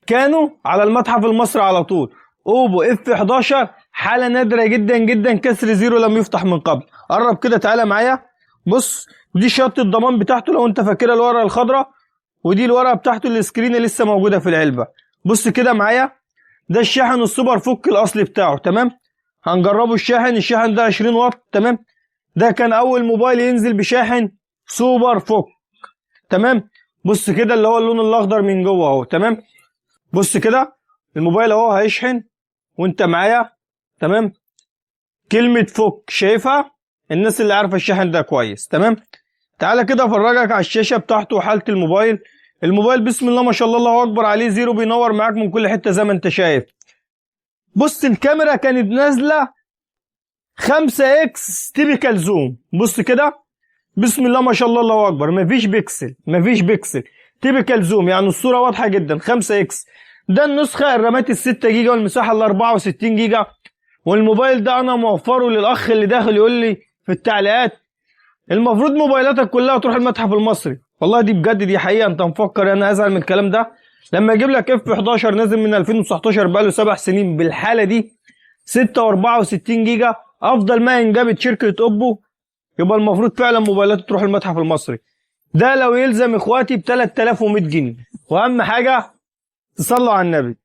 كانوا على المتحف المصري على طول. اوبو اف 11 حاله نادره جدا جدا، كسر زيرو لم يفتح من قبل. قرب كده تعالى معايا، بص دي شهاده الضمان بتاعته لو انت فاكرها، الورقه الخضراء، ودي الورقه بتاعته السكرين اللي لسه موجوده في العلبه. بص كده معايا، ده الشاحن السوبر فك الاصلي بتاعه. تمام، هنجربه الشاحن ده 20 واط. تمام، ده كان اول موبايل ينزل بشاحن سوبر فك. تمام، بص كده اللي هو اللون الاخضر من جوه اهو. تمام، بص كده الموبايل اهو هيشحن وانت معايا. تمام، كلمة فك شايفها، الناس اللي عارفة الشاحن ده كويس. تمام، تعالى كده افرجك على الشاشة بتاعته وحالة الموبايل. الموبايل بسم الله ما شاء الله، الله اكبر عليه، زيرو بينور معاك من كل حتة زي ما انت شايف. بص الكاميرا كانت نازلة 5 اكس تيبيكال زوم. بص كده بسم الله ما شاء الله، الله اكبر، مفيش بيكسل تيبيكال زوم، يعني الصورة واضحة جدا 5 اكس. ده النسخة الرامات ال6 جيجا والمساحة ال64 جيجا. والموبايل ده انا موفره للاخ اللي داخل يقول لي في التعليقات المفروض موبايلاتك كلها تروح المتحف المصري. والله دي بجد دي حقيقة. انت مفكر انا ازعل من الكلام ده؟ لما اجيب لك اف 11 نازل من 2019 بقاله 7 سنين بالحالة دي 6 و64 جيجا، افضل ما انجبت شركة اوبو، يبقى المفروض فعلا موبايلات تروح المتحف المصري. ده لو يلزم اخواتي ب 3100 جنيه. واهم حاجة تصلوا على النبي.